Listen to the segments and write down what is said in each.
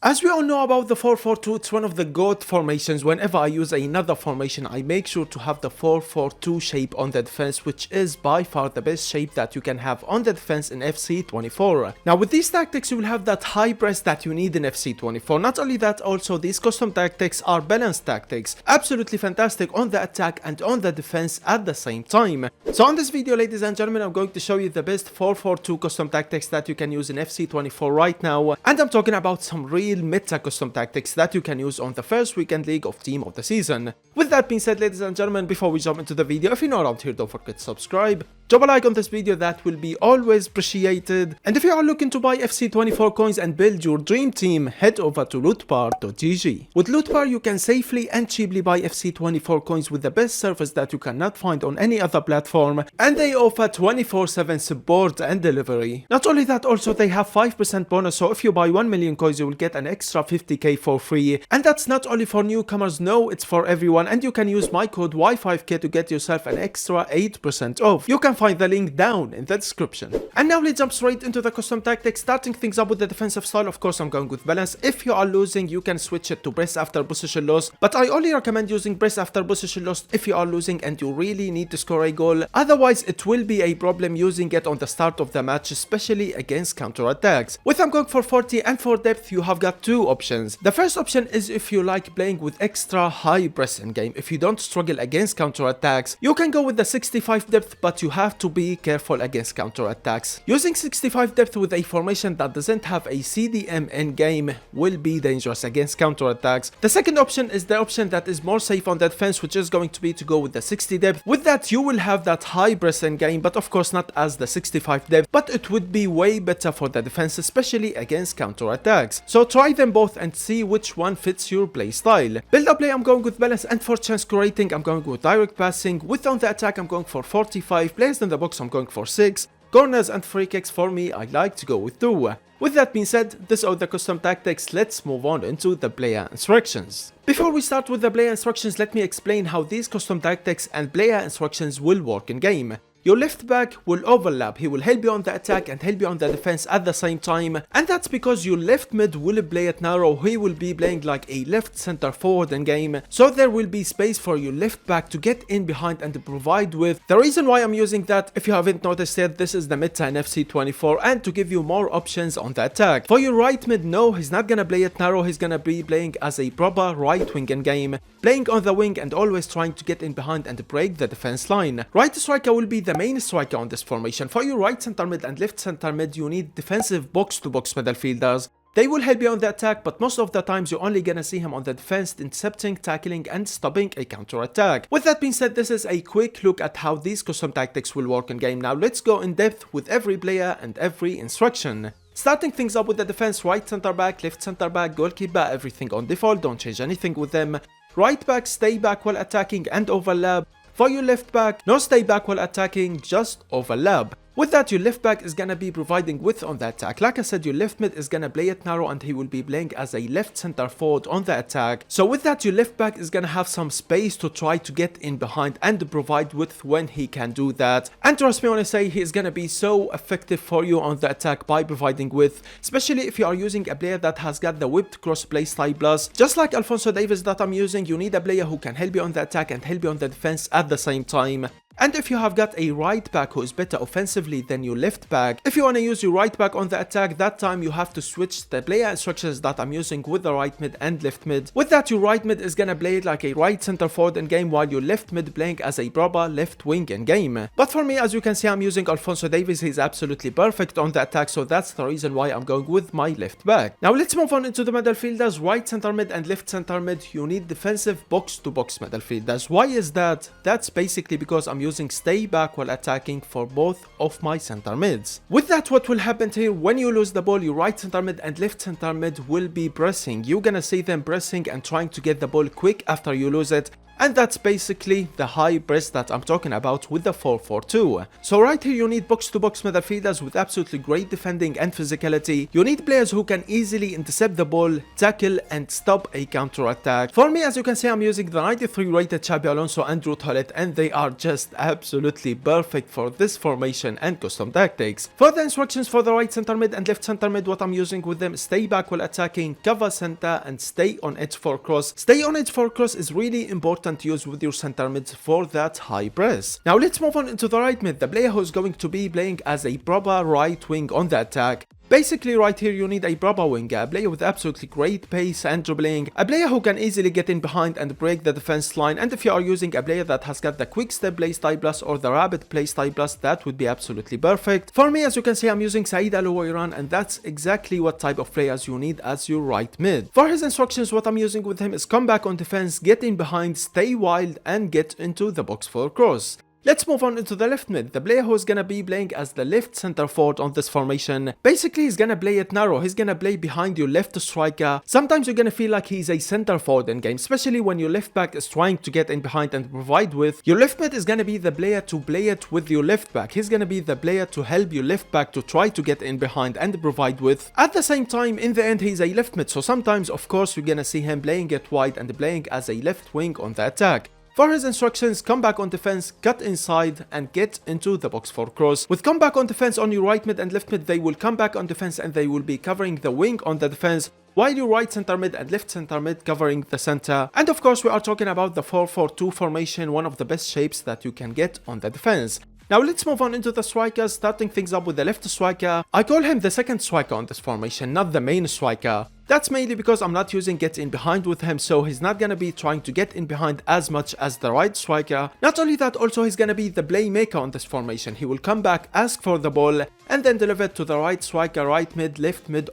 As we all know about the 4-4-2, it's one of the GOAT formations. Whenever I use another formation, I make sure to have the 4-4-2 shape on the defense, which is by far the best shape that you can have on the defense in FC24. Now with these tactics, you will have that high press that you need in FC24. Not only that, also these custom tactics are balanced tactics, absolutely fantastic on the attack and on the defense at the same time. So on this video, ladies and gentlemen, I'm going to show you the best 4-4-2 custom tactics that you can use in FC24 right now, and I'm talking about some real meta custom tactics that you can use on the first weekend league of team of the season. With that being said, ladies and gentlemen, before we jump into the video, if you're not around here, don't forget to subscribe, drop a like on this video, that will be always appreciated. And if you are looking to buy FC24 coins and build your dream team, head over to lootbar.gg. With Lootbar, you can safely and cheaply buy FC24 coins with the best service that you cannot find on any other platform, and they offer 24/7 support and delivery. Not only that, also they have 5% bonus, so if you buy 1 million coins, you will get an extra 50k for free. And that's not only for newcomers, no, it's for everyone, and you can use my code Y5K to get yourself an extra 8% off. You can find the link down in the description. And now let's jump straight into the custom tactics, starting things up with the defensive style. Of course, I'm going with balance. If you are losing, you can switch it to press after position loss, but I only recommend using press after position loss if you are losing and you really need to score a goal. Otherwise, it will be a problem using it on the start of the match, especially against counter attacks. With I'm going for 40, and for depth, you have got two options. The first option is if you like playing with extra high press in game. If you don't struggle against counter attacks, you can go with the 65 depth, but you have to be careful against counter attacks. Using 65 depth with a formation that doesn't have a CDM in game will be dangerous against counter attacks. The second option is the option that is more safe on the defense, which is going to be to go with the 60 depth. With that, you will have that high press in game, but of course not as the 65 depth, but it would be way better for the defense, especially against counter attacks. So try them both and see which one fits your play style. Build up play, I'm going with balance, and for chance creating, I'm going with direct passing. With on the attack, I'm going for 45. Players in the box, I'm going for 6. Corners and free kicks, for me, I like to go with 2. With that being said, this are the custom tactics. Let's move on into the player instructions. Before we start with the player instructions, let me explain how these custom tactics and player instructions will work in game. Your left back will overlap. He will help you on the attack and help you on the defense at the same time, and that's because your left mid will play it narrow. He will be playing like a left center forward in game, so there will be space for your left back to get in behind and to provide with. The reason why I'm using that, if you haven't noticed yet, this is the meta in FC24, and to give you more options on the attack. For your right mid, no, he's not gonna play it narrow. He's gonna be playing as a proper right wing in game, playing on the wing and always trying to get in behind and break the defense line. Right striker will be the main striker on this formation. For your right center mid and left center mid, you need defensive box-to-box midfielders. They will help you on the attack, but most of the times you're only gonna see him on the defense, intercepting, tackling, and stopping a counter attack. With that being said, this is a quick look at how these custom tactics will work in game. Now let's go in depth with every player and every instruction. Starting things up with the defense, right center back, left center back, goalkeeper, everything on default, don't change anything with them. Right back, stay back while attacking and overlap. For your left back, no stay back while attacking, just overlap. With that, your left back is gonna be providing width on the attack. Like I said, your left mid is gonna play it narrow and he will be playing as a left center forward on the attack. So with that, your left back is gonna have some space to try to get in behind and provide width when he can do that. And trust me when I say he is gonna be so effective for you on the attack by providing width, especially if you are using a player that has got the whipped cross play style plus. Just like Alphonso Davies that I'm using, you need a player who can help you on the attack and help you on the defense at the same time. And if you have got a right back who is better offensively than your left back, if you want to use your right back on the attack, that time you have to switch the player instructions that I'm using with the right mid and left mid. With that, your right mid is gonna play like a right center forward in game, while your left mid playing as a proper left wing in game. But for me, as you can see, I'm using Alphonso Davies. He's absolutely perfect on the attack, so that's the reason why I'm going with my left back. Now let's move on into the midfielders. Right center mid and left center mid, you need defensive box-to-box midfielders. Why is that? That's basically because I'm using stay back while attacking for both of my center mids. With that, what will happen here, when you lose the ball, your right center mid and left center mid will be pressing. You're gonna see them pressing and trying to get the ball quick after you lose it, and that's basically the high press that I'm talking about with the 4-4-2. So right here you need box-to-box midfielders with absolutely great defending and physicality. You need players who can easily intercept the ball, tackle and stop a counter-attack. For me, as you can see, I'm using the 93 rated Xabi Alonso and Ruud Gullit, and they are just absolutely perfect for this formation and custom tactics. For the instructions for the right center mid and left center mid, what I'm using with them: stay back while attacking, cover center and stay on edge for cross. Stay on edge for cross is really important to use with your center mids for that high press. Now let's move on into the right mid, the player who's going to be playing as a proper right wing on the attack. Basically right here you need a proper winger, a player with absolutely great pace and dribbling, a player who can easily get in behind and break the defense line, and if you are using a player that has got the quick step playstyle plus or the rapid playstyle plus, that would be absolutely perfect. For me, as you can see, I'm using Said Al Owairan, and that's exactly what type of players you need as your right mid. For his instructions, what I'm using with him is come back on defense, get in behind, stay wild and get into the box for cross. Let's move on into the left mid, the player who is gonna be playing as the left center forward on this formation. Basically, he's gonna play it narrow, he's gonna play behind your left striker. Sometimes you're gonna feel like he's a center forward in game, especially when your left back is trying to get in behind and provide with. Your left mid is gonna be the player to play it with your left back. He's gonna be the player to help your left back to try to get in behind and provide with. At the same time, in the end, he's a left mid, so sometimes, of course, you're gonna see him playing it wide and playing as a left wing on the attack. For his instructions, come back on defense, cut inside and get into the box for cross. With come back on defense on your right mid and left mid, they will come back on defense and they will be covering the wing on the defense, while your right center mid and left center mid covering the center. And of course we are talking about the 4-4-2 formation, one of the best shapes that you can get on the defense. Now let's move on into the strikers, starting things up with the left striker. I call him the second striker on this formation, not the main striker. That's mainly because I'm not using get in behind with him, so he's not gonna be trying to get in behind as much as the right striker. Not only that, also he's gonna be the playmaker on this formation. He will come back, ask for the ball, and then deliver it to the right striker, right mid,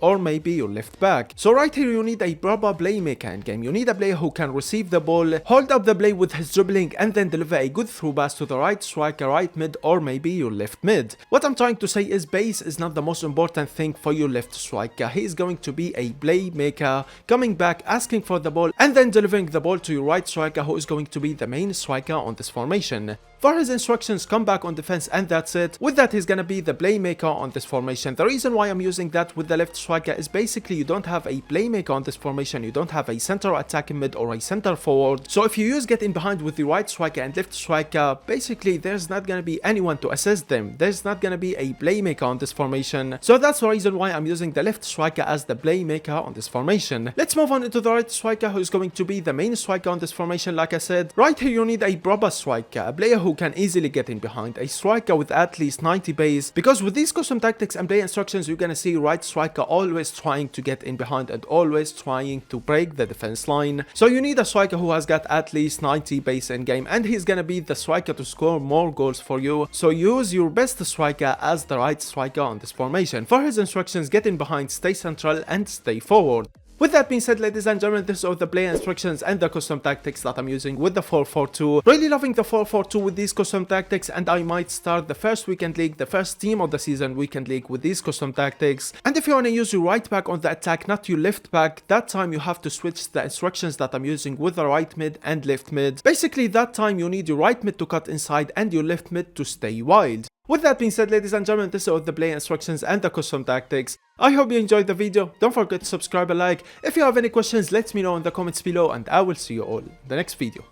or maybe your left back. So right here you need a proper playmaker in game. You need a player who can receive the ball, hold up the play with his dribbling, and then deliver a good through pass to the right striker, right mid, or maybe your left mid. What I'm trying to say is pace is not the most important thing for your left striker. He is going to be a playmaker, coming back, asking for the ball, and then delivering the ball to your right striker, who is going to be the main striker on this formation. For his instructions, come back on defense, and that's it. With that, he's gonna be the playmaker on this formation. The reason why I'm using that with the left striker is basically you don't have a playmaker on this formation, you don't have a center attacking mid or a center forward. So if you use get in behind with the right striker and left striker, basically there's not gonna be anyone to assist them. There's not gonna be a playmaker on this formation. So that's the reason why I'm using the left striker as the playmaker on this formation. Let's move on into the right striker, who is going to be the main striker on this formation. Like I said, right here you need a proper striker, a player who can easily get in behind, a striker with at least 90 pace, because with these custom tactics and play instructions, you're gonna see right striker always trying to get in behind and always trying to break the defense line. So you need a striker who has got at least 90 pace in game, and he's gonna be the striker to score more goals for you. So use your best striker as the right striker on this formation. For his instructions, get in behind, stay central and stay forward. With that being said, ladies and gentlemen, this is all the play instructions and the custom tactics that I'm using with the 4-4-2. Really loving the 4-4-2 with these custom tactics, and I might start the first weekend league, the first team of the season weekend league with these custom tactics. And if you want to use your right back on the attack, not your left back, that time you have to switch the instructions that I'm using with the right mid and left mid. Basically, that time you need your right mid to cut inside and your left mid to stay wild. With that being said, ladies and gentlemen, this is all the play instructions and the custom tactics. I hope you enjoyed the video. Don't forget to subscribe and like. If you have any questions, let me know in the comments below, and I will see you all in the next video.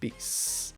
Peace.